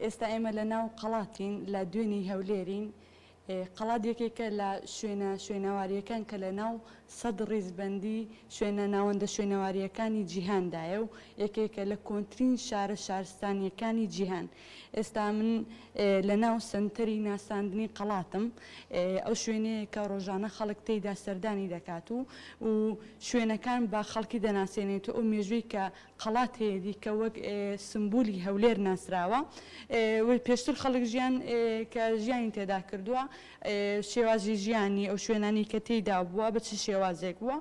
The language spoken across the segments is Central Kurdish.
ئێستا ئێمە لە ناو قەڵاتین لە دوێنی هەولێرین قەڵات یەکێکە لە شوێنەواریەکان کە لە ناو سەد ڕیزبەندی شوێنە ناوەندە شوێنەواریەکانی جیهاندایە و یەکێکە لە کۆنتترین شارە شارستانیەکانی جیهان. ئێستا من لە ناو سنتەری ناساندنی قەڵاتم ئەو شوێنەیە کە ڕۆژانە خەڵک تێیدا سەردانی دەکات و شوێنەکان با خەڵکی دەناسێنێت و ئەو مێژووی کە قەڵات هەیەدی کە وەک سمبولی هەولێر ناسراوە پێشتر خەڵک ژیان کە ژیانی تێدا کردووە شێوازی ژیانی ئەو شوێنانی کە تێیدا بووە بە چ شێوازێک بووە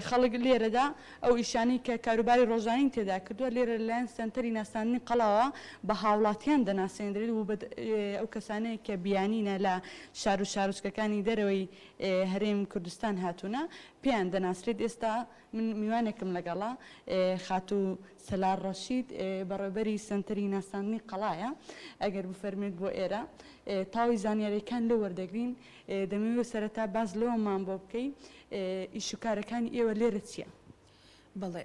خەڵک لێرەدا ئەو ئیشانی کە کاروباری ڕۆژانی تێدا کردووە لێرە لەلایەن سنتەری ناساندنی قەڵاوە بە هاوڵاتیان دەناسێنرێت و ئەو کەسانەیە کە بیانینە لە شار و شارۆچکەکانی دەرەوەی هەرێم کوردستان هاتوونە پێیان دەناسرێت. ئێستا من میوانێکم لەگەڵا خاتو سەلار ڕەشید بەڕێوەبەری سنتەری ناساندنی قەڵایە ئەگەر بفەرمێت بۆ ئێرە تاوی زانیاریەکان لە وەردەگرین دەمەوێت سەرەتا باز لەوەمان بۆ بکەی ئیشوکارەکانی ئێوە لێرە چییە؟ بەڵێ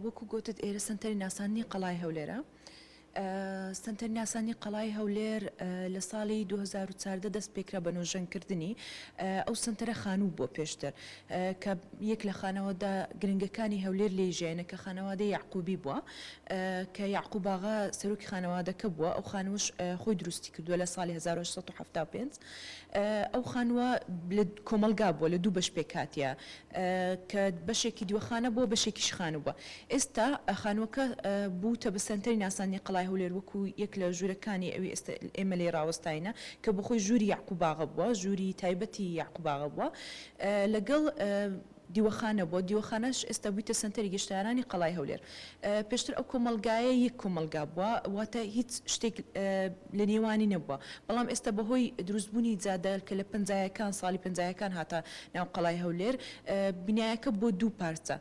وەکو گوتت ئێرە سنتەری ناساندنی قەڵای هەولێرە. سنتەری ناساندنی قەڵای هەولێر لە ساڵی 2014 دەست پێکرا بە نۆژەنکردنی ئەو سنتەرە خانوو بۆ پێشتر کە یەک لە خانەوەدا گرنگەکانی هەولێر لێژێنە کە خانەوادەی یعقوبی بووە کە یعقوب ئاغا سەرۆکی خانەوادەکە بووە. ئەو خانووش خۆی دروستی کردووە لە ساڵی 1975. ئەو خانووە لە کۆمەلگا بووە لە دوو بەش پێکاتیە کە بەشێکی دیوەخانە بووە بەشێکیش خانوو بووە. ئێستا خانووەکە بووتە بە سنتەری ناساندنی قەڵای هەولێر وەکو یەک لە ژوورەکانی ئەوی ئێمە لێ ڕاوەستاینە کە بەخۆی ژووری یعقوب ئاغا بووە، ژووری تایبەتی یعقوب ئاغا بووە لەگەڵ دیوەخانە بۆ دیوەخانەش ئێستا بوویتە سنتەری گەشتیارانی قەڵای هەولێر. پێشتر ئەو کۆمەلگایە یەک کۆمەلگا بووە واتە هیچ شتێک لە نێوانی نەبووە، بەڵام ئێستا بەهۆی دروستبوونی جادە کە لە پەنجایەکان ساڵی پەنجایەکان هاتە ناو قەڵای هەولێر بینایەکە بۆ دوو پارچە،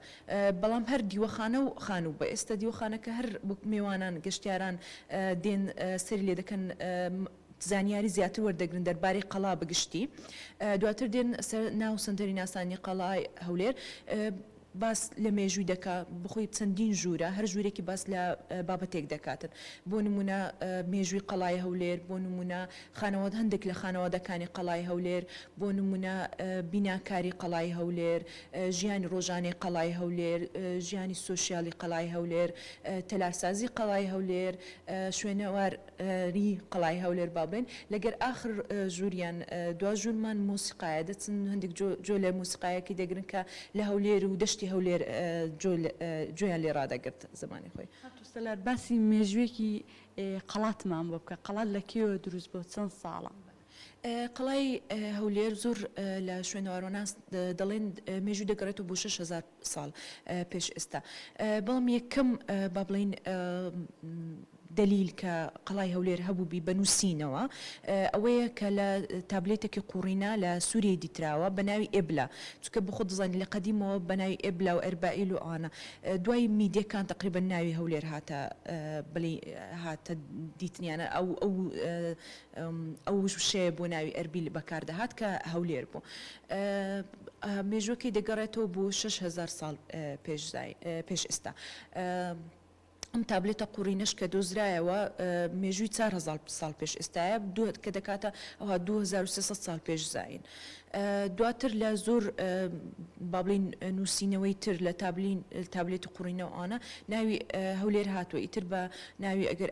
بەڵام هەر دیوەخانە و خانوو بە ئێستا دیوەخانەکە هەر میوانان گەشتیاران دێن سەری لێ دەکەن زانیاری زیاتر وەردەگرن دەربارەی قەڵا بگشتی. دواتر دێن ناو سنتەری ناساندنی قەڵای هەولێر باس لە مێژووی دەکا بخۆی چەندین ژوورە هەر ژوورێکی باس لە بابەتێک دەکاتن. بۆ نمونە مێژووی قەڵای هەولێر، بۆ نمونە خانەوە هەندێک لە خانەوادەکانی قەڵای هەولێر، بۆ نمونە بیناکاری قەڵای هەولێر، ژیانی ڕۆژانەی قەڵای هەولێر، ژیانی سۆشیالی قەڵای هەولێر، تەلارسازی قەڵای هەولێر، شوێنەواری قەڵای هەولێر بابن. لەگەر آخر ژووریان دوا ژوورمان مۆسیقایە دەچن هەندێک جۆ لە مۆسیقایەکی دەگرن کە لە هەولێر و دەشتی هەولێر جۆیان لێ ڕادەگرت زمانی خۆی. سەلار باسی مێژوێکی قەڵاتمان بۆ بکە. قەڵات لە کێوە دروست بۆ چەند ساڵە؟ قەڵای هەولێر زۆر لە شوێنەوارۆنان دەڵێن مێژووی دەگەڕێتەوە بۆ 6,000 ساڵ پێش ئێستا، بەڵام یەکەم با بڵین دلیل کە قەڵای هەولێر هەبووبی بەنووسینەوە ئەوەیە کە لە تابلێتێکی قوڕینە لە سووریای دیتراوە بە ناوی ئێبلا، چونکە بە خۆت دەزانانی لە قەدیمەوە بە ناوی ئێبلا و ئەربائیل و ئانە دوای میدیەکان تقریبا ناوی هەولێر هاتە دیتنیانە ئەو شەیە بۆ ناوی ئەربیل بەکاردەهات کە هەولێر بوو. مێژوەکەی دەگەڕێتەوە بۆ 6,000 ساڵ پێش ئێستا. ئەم تابلێتە قوڕینەش کە دۆزرایەوە مێژووی 4,000 ساڵ پێش ئێستاە کە دەکاتە ئەوها 2300 ساڵ پێش زاین. دواتر لە زۆر با بڵین نووسینەوەی تر لە تابلێتی قوڕینەوە ئانە ناوی هەولێر هاتووە، ئیتر بە ناوی ئەگەر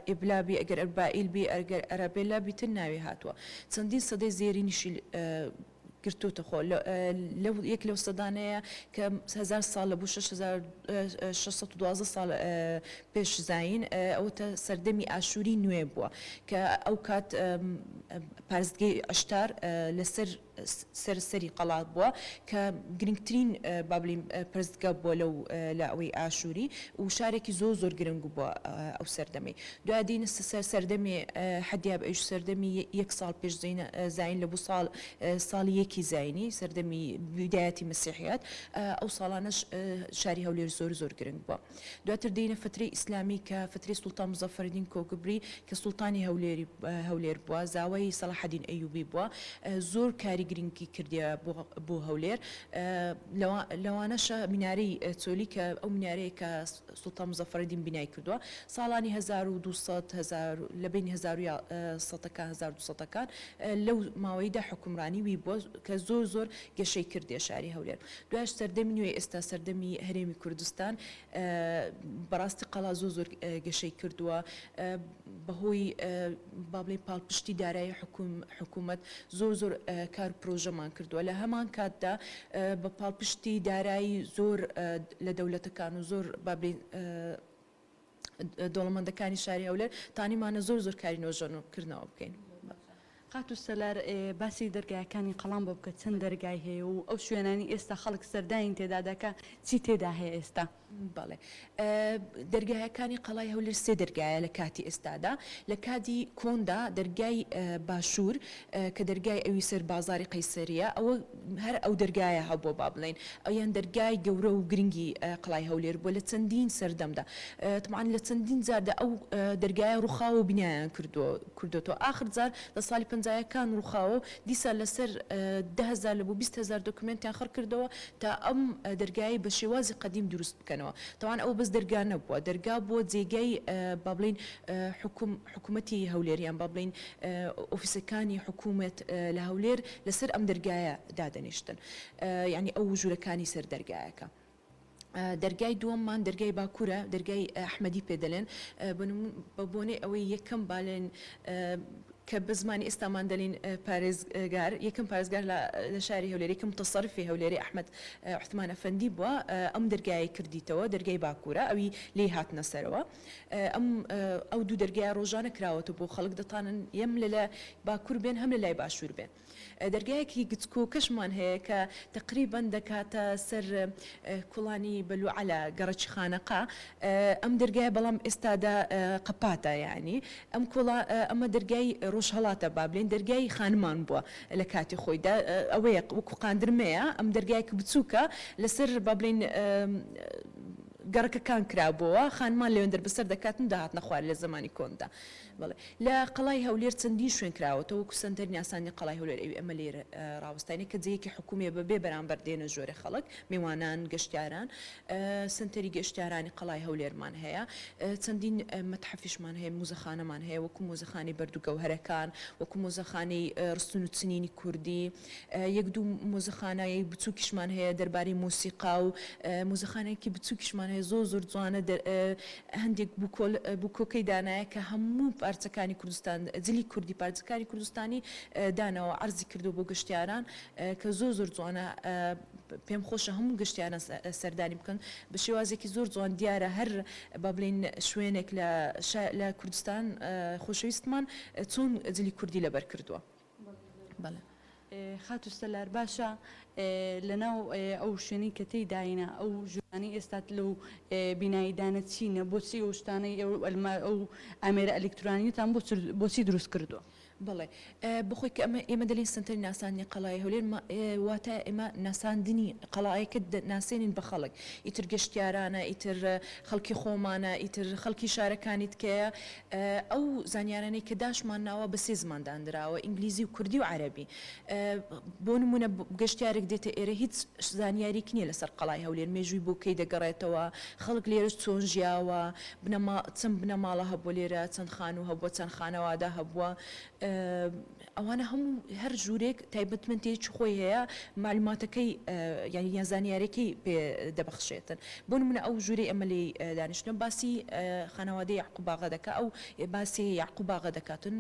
ئێبلابی ئەگەر ئەربائیلبی ئەگەر ئەرابێلابی تر ناوی هاتووە. چەندین سەدەی زێرینیشی گرتوتە خۆ یەک لەو سەدانەیە کە 1000 ساڵ لە بوو 612 ساڵ پێش زاین ئەوتە سەردەمی ئاشووری نوێ بووە کە ئەو کات پارێزگای ئەشتار لەسەر سەری قەڵات بووە کە گرنگترین با بڵین پەرستگا بووە لە ئەوەی ئاشووری و شارێکی زۆر گرنگ بووە ئەو سەردەمی. دوای دێنە سەردەمی حەدیاب ئەوش سەردەمی 1 ساڵ پێش زاین لە بوو ساڵی سەردەمێکی زاینی سەردەمی بدایەتی مەسیحیەت ئەو ساڵانەش شاری هەولێر زۆر گرنگ بووە. دواتر دێنە فترەی ئیسلامی کە فترەی سوڵتان مزەفەرالدین کۆکبری کە سوڵتانی هەولێر بووە، زاوای سەلاحەدین ئەیوبی بووە، زۆر کاری گرنگی کردیە بۆ هەولێر. لەوانەشە مینارەی چۆلی کە ئەو مینارەیە کە سوڵتان مزەفەرالدین بینای کردووە ساڵانی 1200 لە بین 1200 لەو ماوەیدا حکومڕانی وی بووە کە زۆر گەشەی کردێ شاری هەولێر. دوایش سەردەمی نوێ ئێستا سەردەمی هەرێمی کوردستان بەڕاستی قەڵا زۆر گەشەی کردووە بەهۆی با بڵێن پاڵپشتی دارایی حکوومەت زۆر کار پرۆژەمان کردووە. لە هەمان کاتدا بە پاڵپشتی دارایی زۆر لە دەوڵەتەکان و زۆر با بڵێن دۆڵەمەندەکانی شاری هەولێر تانیمانە زۆر کاری نۆژەنکردنەوە بکەین. قاتو سەلار باسی دەرگایەکانی قەڵام بە بکە چەند دەرگای هەیە و ئەو شوێنانی ئێستا خەڵک سەرداین تێدا دەکا چی تێدا هەیە ئێستا؟ بەڵێ دەرگایەکانی قەڵای هەولێر سێ دەرگایە لە کاتی ئێستادا. لە کاتی کۆندا دەرگای باشوور کە دەرگای ئەوی سەر بازاری قەیسەریە ئەوە هەر ئەو دەرگایە هەبووە با بڵێن ئەویان دەرگای گەورە و گرنگی قەڵای هەولێر بووە لە چەندین سەردەمدا. طبعاً لە چەندین جاردا ئەو دەرگایە ڕووخاوە و بینایان کردوەوە. آخر جار لە ساڵی 50ەکان ڕووخاوە دیسا لەسەر 10,000 لە بۆ 20,000 دۆکمنتیان خڕ کردەوە تا ئەم دەرگایی بە شێوازی قەدیم دروست بکەنەوە. تاوان ئەو بەس دەرگا نەبووە، دەرگا بۆ جێگەی با بڵین حکوومەتی هەولێریان با بڵین ئۆفیسەکانی حکوومەت لە هەولێر لەسەر ئەم دەرگایە دادەنیشتن، یعنی ئەو ژوورەکانی سەر دەرگایەکە. دەرگای دووەممان دەرگای باکوورە، دەرگای ئەحمەدی پێدەڵێن بە بۆنەی ئەوەی یەکەم باڵێن کە بە زمانی ئێستامان دەڵین پارێزگار یەکەم پارێزگار لە شاری هەولێر یەکەم متەسەرفی هەولێری ئەحمەد عوثمان ئەفەندی بووە ئەم دەرگای کردیتەوە، دەرگای باکوورە ئەوی لێ هاتنە سەرەوە. ئەو دوو دەرگای ڕۆژانە کراوەتە بۆ خەڵک دەتانن یەم لە باکوور بێن هەم لە لای باشوور بێن. دەرگایەکی گچکۆکەشمان هەیە کە تقریبان دەکاتە سەر کوڵانی بەلوعەلە گەڕەکی خانەقا. ئەم دەرگای بەڵام ئێستادا قەپاتە، یعنی ئەمە دەرگای ڕۆژهەڵاتە با بڵێن دەرگای خانمان بووە لە کاتی خۆیدا ئەوەیە وەکو قاندرمەیە ئەم دەرگایەکە بچووکە لەسەر با بڵێن گەڕەکەکان کرابەوە خانمان لەوێن دەربەسەر دەکاتن داهاتنە خوار لە زمانی کۆندا. لە قەڵای هەولێر چەندین شوێن کراوەتەوە وەکو سەنتەری یاسانی قەڵای هەولێر ئەوی ئەمە لێرە ڕاوەستانی کە جەیەکی حکوومێ بەبێ بەرامبەر دێنە ژۆرە خەڵک میوانان گەشتیاران. سنتەری گەشتیارانی قەڵای هەولێرمان هەیە، چەندین مەتحەفیشمان هەیە، موزەخانەمان هەیە وەکو مۆزەخانەی بەردووگەوهرەکان، وەکو مۆزەخانەی ڕستون و چنینی کوردی، یەک دوو مۆزەخانایی بچووکیشمان هەیە دەربارەی مۆسیقا و مۆزەخانەیەکی بچووکیشمان هەیە زۆر جوانە هەندێک بووکۆکەی دانایە کە هەموو پارچەکانی کوردستان جلی کوردی پارچەکانی کوردستانی دانەوە عەرزی کردو بۆ گەشتیاران کە زۆر جوانە. پێم خۆشە هەموو گەشتیاران سەردانی بکەن بە شێوازێکی زۆر جوان دیارە هەر با بڵێن شوێنێک لە کوردستان خۆشەویستمان چۆن جلی کوردی لەبەر کردووە. بەڵێ خاتو سەلار باشە لەناو ئەو شوێنی کە تێداینە ئەو ژوانی ئێستات لەو بیناییدانە چینە بۆچی ئەو شتانەی ئەو ئامێرە ئەلکترۆنیتان بۆچی دروست کردووە؟ بڵێ بخۆی کە ئێمە دەڵین سنتەری ناسانی قەڵای هەولێر واتە ئێمە ناساندنی قەڵایەکە ناسێنین بە خەڵک، ئیتر گەشتیارانە، ئیتر خەڵکی خۆمانە، ئیتر خەڵکی شارەکانی تکەیە. ئەو زانیارانەی کە داشمان ناوە بە سێ زمانداندراوە ئینگلیزی و کوردی و عەرەبی. بۆ نمونە گەشتیارێک دێتە ئێرە هیچ زانیاریک نییە لەسەر قەڵای هەولێر، مێژووی بۆ کەی دەگەڕێتەوە، خەڵک لێرەش چۆن ژیاوە، چەند بنەماڵە هەبووە لێرە، چەند خان و هەبووە، چەند خانەوادا هەبووە. ئەوانە هەموو هەر ژوورێک تایبەتمەندێکی خۆی هەیە معلوماتەکەی یعنی یانزانیارێکی پێ دەبەخشێتن. بۆ نمونە ئەو ژوورەی ئەمە لێ دانیشتن باسی خانەوادەی یعقوب ئاغا دەکا، ئەو باسی یعقوب ئاغا دەکاتن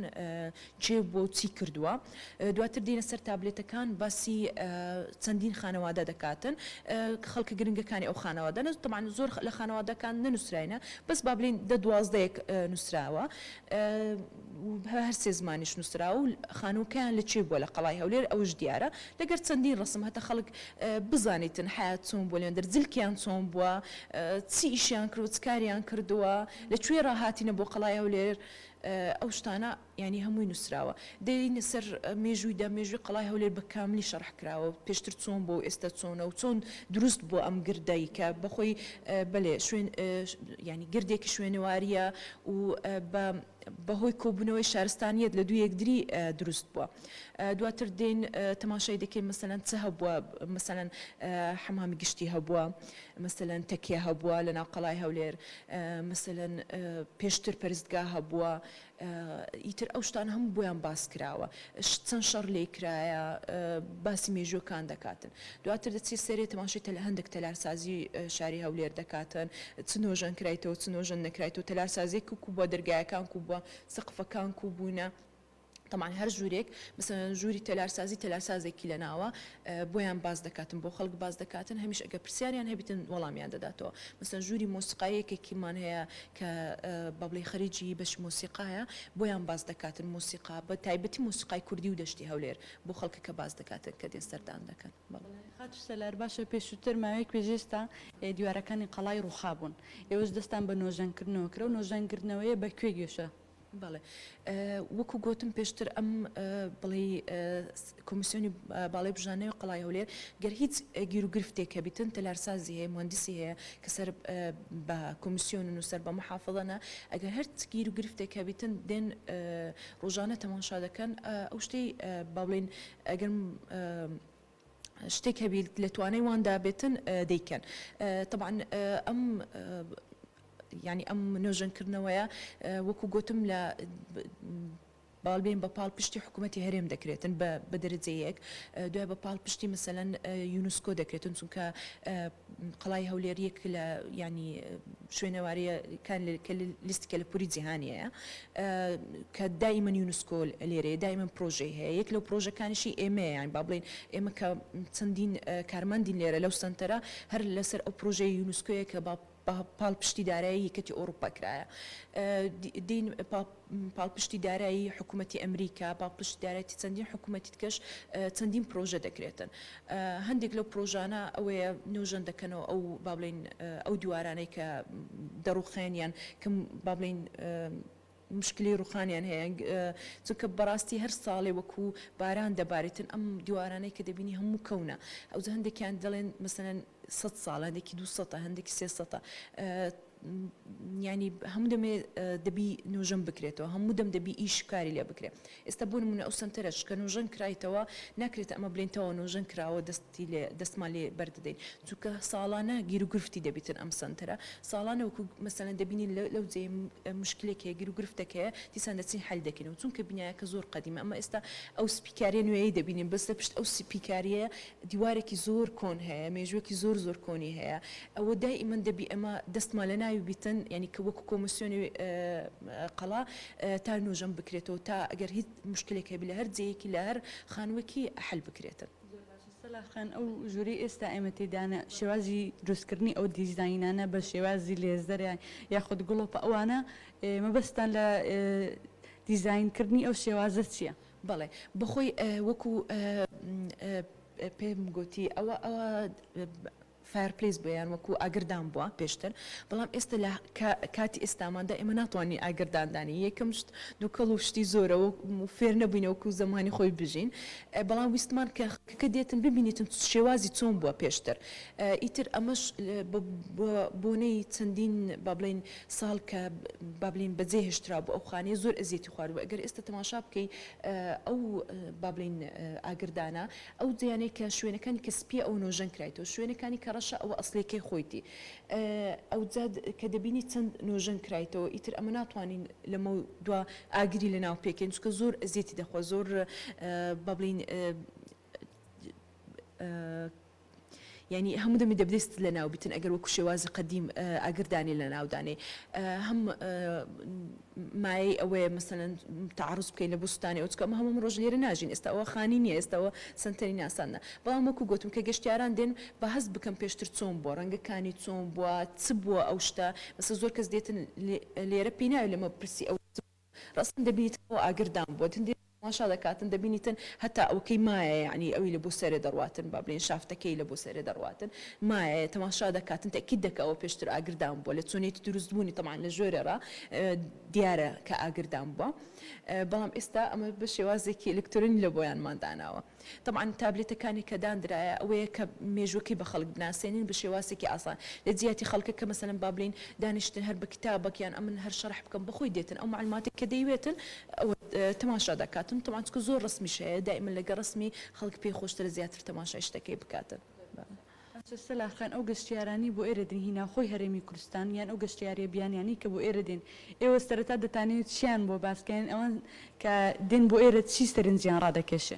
چێ بۆ چی کردووە. دواتر دێنە سەر تابلێتەکان باسی چەندین خانەوادە دەکاتن، خەڵکە گرنگەکانی ئەو خانەوادە طبعاً زۆر لە خانەوادەکان نەنووسراینە بەس با بڵێن 10-12 نووسراوە، هەر سێ زمانیش نووسراوە و خانووکیان لە چێ بووە لە قەڵای هەولێر ئەوش دیارە لەگەر چەندین ڕسم هەتا خەڵک بزانیتن حیات چۆن بووە لێندەر جلکیان چۆن بووە، چی ئیشیان کرد و چ کاریان کردووە، لەکوێ ڕاهاتینە بۆ قەڵای هەولێر. ئەو شتانە ینی هەمووی نووسراوە دەین سەر مێژوویدا مێژوی قەڵای هەولێر بە کاملی شەڕح کراوە پێشتر چۆن بۆ ئێستا چۆنە و چۆن دروست بۆ ئەم گردایی کە بەخۆی بڵێ شوێن ینی گردێکی شوێنەواریە و بەهۆی کۆبوونەوەی شارستانیت لە دوو یەکدری دروست بووە دواتر دێن تەماشای دەکەین مەسەلەن چه هەبووە مەسەلەن حەمامی گشتی هەبووە مەسەلەن تەکیە هەبووە لە ناو قەڵای هەولێر مەسەلەن پێشتر پەرستگا هەبووە ئیتر ئەو شتان هەموو بۆیان باس کراوە چەند شەڕ لێ کرایە باسی مێژوەکان دەکاتن دواتر دەچی سەرێ تەماشای هەندێک تەلارسازی شاری هەولێر دەکاتن چ نۆژەن کرایتەوە چ نۆژەن نەکرایتەوە تەلارسازیێک و بۆ دەرگایەکان و بووە سەقفەکان و بوونە طبعا هەر ژوورێک مثلا ژووری تەلارسازێکی لە ناوە بۆیان باز دەکاتن بۆ خەڵک باز دەکاتن هەمیش ئەگە پرسیاریان هەبیتن وەڵامیان دەداتەوە مثلا ژووری مۆسیقایەکێکیمان هەیە کە بەڵێ خەریجی بەش مۆسیقایە بۆیان باز دەکاتن مۆسیقا بە تایبەتی مۆسیقای کوردی و دەشتی هەولێر بۆ خەڵکەکە باز دەکاتن کە دێ سەردان دەکەن خاچ سەلار باشە پێشووتر ماوەیەک پێشێستا دیوارەکانی قەڵای ڕووخابوون ئێوەش دەستان بە نۆژەنکردنەوە کرا و نۆژەنکردنەوەیە بەکوێ گێشە بەڵێ وەکو گوتم پێشتر ئەم بڵێ کۆمیسیۆنی باڵای بژانەوەی قەڵای هەولێر گەر هیچ گیر و گرفتێکە بیتن تەلارسازی هەیە مهندسی هەیە کە سەر بە کۆمیسیۆن و سەر بە محافڵەنە ئەگەر هەر گیر و گرفتێکە بیتن دێن ڕۆژانە تەماشا دەکەن ئەو شتەی با بڵێن ئەگەر شتێک هەبی لە توانای واندا بێتن دەیکەن طبعا ئەم ینی ئەم نۆژەنکردنەوەیە وەکو گوتم لە باڵبێن بە پاڵ پشتی حکوومەتی هەرێم دەکرێتن بە دەرەجەیەک دوای بە پاڵ پشتی مەسەلەن یونسکۆ دەکرێتن چونکە قەڵای هەولێریەک لە ینی شوێنەواریەکان لیستکە لە پوری جیهانیەیە کە دائیمەن یونسکۆ لێرەیە دائیمەن پرۆژەی هەیە یەک لەو پرۆژەکانیشی ئێمە یان با بڵێن ئێمە کە چەندین کارمەندین لێرە لەو سنتەرە هەر لەسەر ئەو پرۆژەی یونسکۆیە کە پاڵ پشتی دارایی یەکەتی ئۆروپا کرایە دین پاڵ پشتی دارایی حکوومەتی ئەمریکا پاڵ پشتی دارایەتی چەندین حکوومەتی کەش چەندین پرۆژە دەکرێتن هەندێک لەو پرۆژانە ئەوەیە نۆژەن دەکەنەوە ئەو با بڵێن ئەو دیوارانەی کە دەڕوخێنیان کەم با بڵێن مشکلی ڕوخانیان هەیە چونکە بەڕاستی هەر ساڵێ وەکو باران دەبارێتن ئەم دیوارانەی کە دەبینی هەموو کەونە ئەوجە هەندێکیان دەڵێن مەسەلەن 100 ساڵ هەندێکی 200 هەندێکی 300 ینی هەموو دەمێ دەبی نۆژەن بکرێتەوە هەموو دەم دەبی ئیشکاری لێ بکرێت ئێستا بۆ نمونە ئەو سنتەرەش کە نۆژەن کرایتەوە ناکرێتە ئەمە بڵێنتەوە نۆژەن کراوە دەستمان لێ بەردەدەین چونکە ساڵانە گیر و گرفتی دەبیتن ئەم سنتەرە ساڵانە وەکو مەسەلەن دەبینی لەو جێ مشکلێک هەیە گیر و گرفتەکەیە دیسان دەچین حەل دەکەینەوە چونکە بینایەکە زۆر قەدیمە ئەمە ئێستا ئەو سپیکاریە نوێیی دەبینین بەس لە پشت ئەو سپیکاریە دیوارێکی زۆر کۆن هەیە مێژوەکی زۆر کۆنی هەیە ئەوە دائیمەن دەبی ئەمە دەستمان لە ناوی بیتن ینی کە وەکو کۆمیسیۆنی قەڵا تا نۆژەن بکرێتەوە تا ئەگەر هیچ مشکلێک هەبی لە هەر جەیەکی لە هەر خانووەکی حەل بکرێتن سەلاخان ئەو ژووری ئێستا ئێمە تێدانە شێوازی دروستکردنی ئەو دیزاینانە بە شێوازی لێزەریان یاخود گوڵۆپە ئەوانە مەبەستان لە دیزاینکردنی ئەو شێوازە چییە؟ بەڵێ بەخۆی وەکو پێم گوتی ئەوە فایرپلیس بۆیان وەکو ئاگردان بووە پێشتر بەڵام ئێستا لە کاتی ئێستاماندا ئێمە ناتوانین ئاگرداندانی یەکەم شت دووکەڵ و شتی زۆرەوە فێر نەبووینەوەکو زەمانی خۆی بژین بەڵام ویستمان کە دێتن ببینیتن شێوازی چۆن بووە پێشتر ئیتر ئەمەش بۆنەی چەندین با بڵێن ساڵ کە با بڵێن بەجێ هێشترا بوو ئەو خانەیە زۆر ئەزیەتی خواردووە ئەگەر ئێستا تەماشا بکەی ئەو با بڵێن ئاگردانە ئەو جیانەی کە شوێنەکانی کە سپیە ئەو نۆژەن کرایتەوە شوێنەکانی کە ئەوە ئەسلێکی خۆیتی ئەو جاد کە دەبینی چەند نۆژەن کرایتەوە ئیتر ئەمە ناتوانین لەمە دوا ئاگری لە ناو پێکەین چکە زۆر ئەزیەتی دەخوا زۆر با بڵێن ینی هەموو دەمی دەبدەست لە ناو بیتن ئەگەر وەکو شێوازی قەدیم ئاگردانی لە ناودانێ هەم مای ئەوەیە مەسەلەن تعڕوز بکەین لە بوستانی ئەو چکە هەموو ڕۆژ لێرە ناژین ئێستا ئەوە خانی نییە ئێستاەوە سنتەری ناسانە بەڵام وەکو گوتم کە گەشتیاران دێن بە هەست بکەم پێشتر چۆن بووە ڕەنگەکانی چۆن بووە چ بووە ئەو شتە مەسە زۆر کەس دێتن لێرە پێی ناوێت لەمە پرسی ئەو ڕاستن دەبیێتەوە ئاگردان بووە ماشا دەکاتن دەبینیتن هەتا ئەوکەی مایە یعنی ئەوی لە بۆ سەرێ دەڕواتن با بڵێن شافتەکەی لە بۆ سەرێ دەڕواتن مایە تەماشا دەکاتن تەکید دەکەوە پێشتر ئاگردان بووە لە چۆنێتی دروستبوونی تەمان لە ژۆرێرا دیارە کە ئاگردان بووە بەڵام ئێستا ئەمە بە شێوازێکی ئلکترۆنی لە بۆیانمان داناوە طبعا تابلێتەکانی کە دانرایە ئەوەیە کە مێژوەکەی بە خەڵک بناسێنین بە شێوازێکی ئاسان لە جیاتی خەڵکە کە مەسەلەن با بڵین دانیشتن هەر بە کتابەکیان ئەمن هەر شەرح بکەم بەخۆی دێتن ئەو معلوماتی کە دەیوێتن ئەوە تەماشا دەکاتن طبعا چکە زۆر ڕسمیش هەیە دائما لەگە ڕسمی خەڵک پێی خۆشترە زیاتر تەماشای شتەکەی بکاتن. سەلاخان ئەو گەشتیارانی بۆ ئێرە دێن هینا خۆی هەرێمی کوردستان یان ئەو گەشتیاری بیانیانی کە بۆ ئێرە دێن ئێوە سەرەتا دەتانێت چیان بۆ باسکەن ئەوان کە دێن بۆ ئێرە چی سەرنجیان ڕادەکێشێ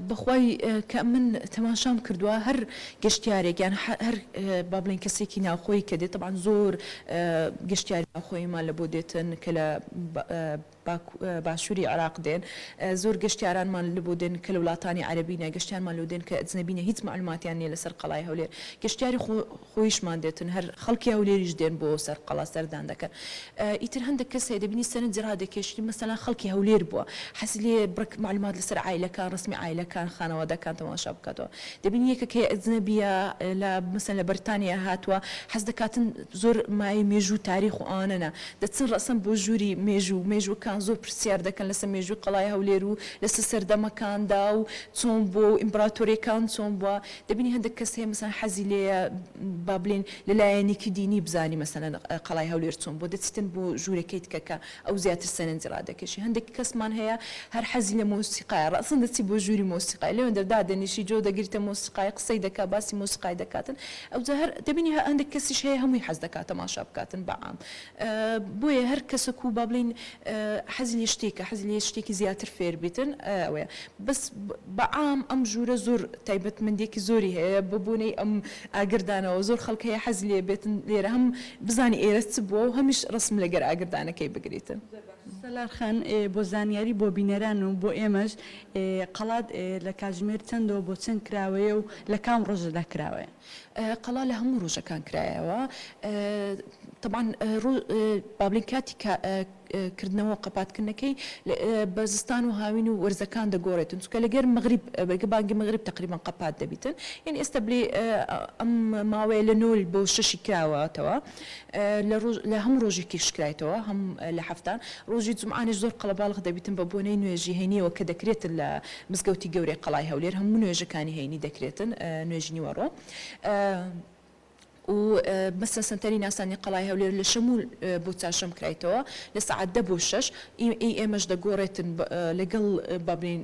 بەخوای کە من تەماشام کردووە هەر گەشتیارێکیان هەر با بڵێن کەسێکی ناوخۆی کە دێت طبعا زۆر گەشتیاری ناوخۆیمان لە بۆ دێتن کە لە باشووری عراق دێن زۆر گەشتیارانمان لە بۆ دێن کە لە وڵاتانی عەرەبینە گەشتیانمان لەو دێن کە ئەجنەبینە هیچ معلوماتیان نیە لەسەر قەڵای هەولێر گەشتیاری خۆیشمان دێتن هەر خەڵکی هەولێریش دێن بۆ سەر قەڵا سەردان دەکەن ئیتر هەندێک کەس هەیە دەبینی سەرنج ڕادەکێشی مەسەلا خەڵکی هەولێر بووە حەزی لێ بڕک معلومات لەسەر عایلەکان ڕسمی عایلەکان خانەوادەکان تەماشا بکاتەوە دەبینی یەکێک هەیە ئەجنەبیە لە مەسەن لە بەرتانیا هاتووە حەز دەکاتن زۆر مای مێژوو تاریخ و ئانەنە دەچن ڕەسەن بۆ ژووری مێژووەکان زۆر پرسیار دەکەن لەسەر مێژووی قەڵای هەولێر و لەسەر سەردەمەکاندا و چۆن بۆ و ئیمپراتۆریەکان چۆن بووە دەبینی هەندێک کەس هەیە مەسەن حەزی لێیە با بڵێن لەلایەنێکی دینی بزانی مەسەلەن قەڵای هەولێر چۆن بۆ دەچیتن بۆ ژوورەکەی تکەکە ئەو زیاتر سەرنجی ڕادەکێشی هەندێک کەسمان هەیە هەر حەزی لە مۆسیقایە ڕەسەن دەچی بۆ ژووری مۆسیقای لەوێن دەردا دەنیشی جۆ دەگریتە مۆسیقای قسەی دەکا باسی مۆسیقای دەکاتن ئەو هەر دەبینی هەندێک کەسیش هەیە هەمووی حەز دەکات تەماشا بکاتن بەعام بۆیە هەر کەسێک و با بڵین حەزی لێ شتێکە حەزی لێ شتێکی زیاتر فێر بیتن ئەوەیە بەس بەعام ئەم ژوورە زۆر تایبەتمەندێکی زۆری هەیە ببوونەی ئەم ئاگردانەوە زۆر خەڵک هەیە حەزی لێ بێتن لێرە هەم بزانی ئێرە چ بووە و هەمیش ڕسم لەگەر ئاگردانەکەی بگریتن. سەلارخان بۆ زانیاری بۆ بینەران و بۆ ئێمەش قەڵات لە کاتژمێر چەندەوە بۆ چەند کراوەیە و لە کام ڕۆژەدا کراوەیە قەڵا لە هەموو ڕۆژەکان کرایەوە طبعا بابلین کاتی کردنەوە قەپاتکردنەکەی بە زستان و هاوین و وەرزەکان دەگۆڕێتن چونکە لەگەر مەغریب بەگە بانگی مەغریب تقریبا قەپات دەبیتن یعنی ئێستا بڵێ ئەم ماوەیە لە 0 بۆ 6 کراوەتەوە لە هەموو ڕۆژێکی شکرایتەوە هەم لە هەفتان ڕۆژی جمعانش زۆر قەڵەباڵغ دەبیتن بە بۆنەی نوێژی هەینیەوە کە دەکرێتن لە مزگەوتی گەورەی قەڵای هەولێر هەموو نوێژەکانی هەینی دەکرێتن نوێژی نیوەڕۆ و مەسەن سنتەری ناسانی قەڵای هەولێر لە شەمول بۆ چاشەم کرایتەوە لە سەعات 10 بۆ 6 ئێمەش دەگۆڕێتن لەگەڵ بابلین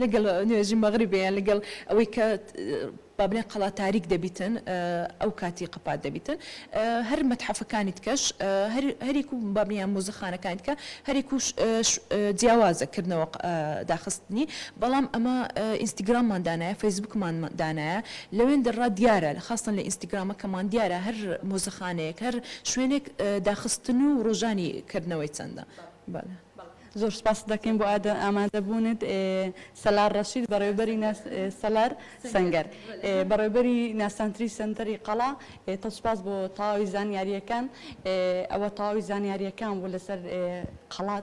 لەگەڵ نوێژی مەغریبیان لەگەڵ ئەوەی کە بابلێن قەڵا تاریک دەبیتن ئەو کاتی قەپات دەبیتن هەر مەتحەفەکانی تکەش هەریک و بابلیان مۆزەخانەکانی تکە هەریک و جیاوازەکردنەوە داخستنی بەڵام ئەمە ئینستاگراممان دانایە فەیسبوکمان دانایە لەوێن دەڕا دیارە خاستن لە ئینستاگرامەکەمان دیارە هەر مۆزەخانەیەک هەر شوێنێک داخستن و ڕۆژانی کردنەوەی چەندە. زۆر سپاس دەکەین بۆ ئامادەبوونت سەلار ڕەشید بەڕێوەبەری سەلار سەنگەر بەڕێوەبەری ناسانتری سنتەری قەڵا تا سپاس بۆ تەواوی زانیاریەکان ئەوە تەواوی زانیاریەکان بۆ لەسەر قەڵات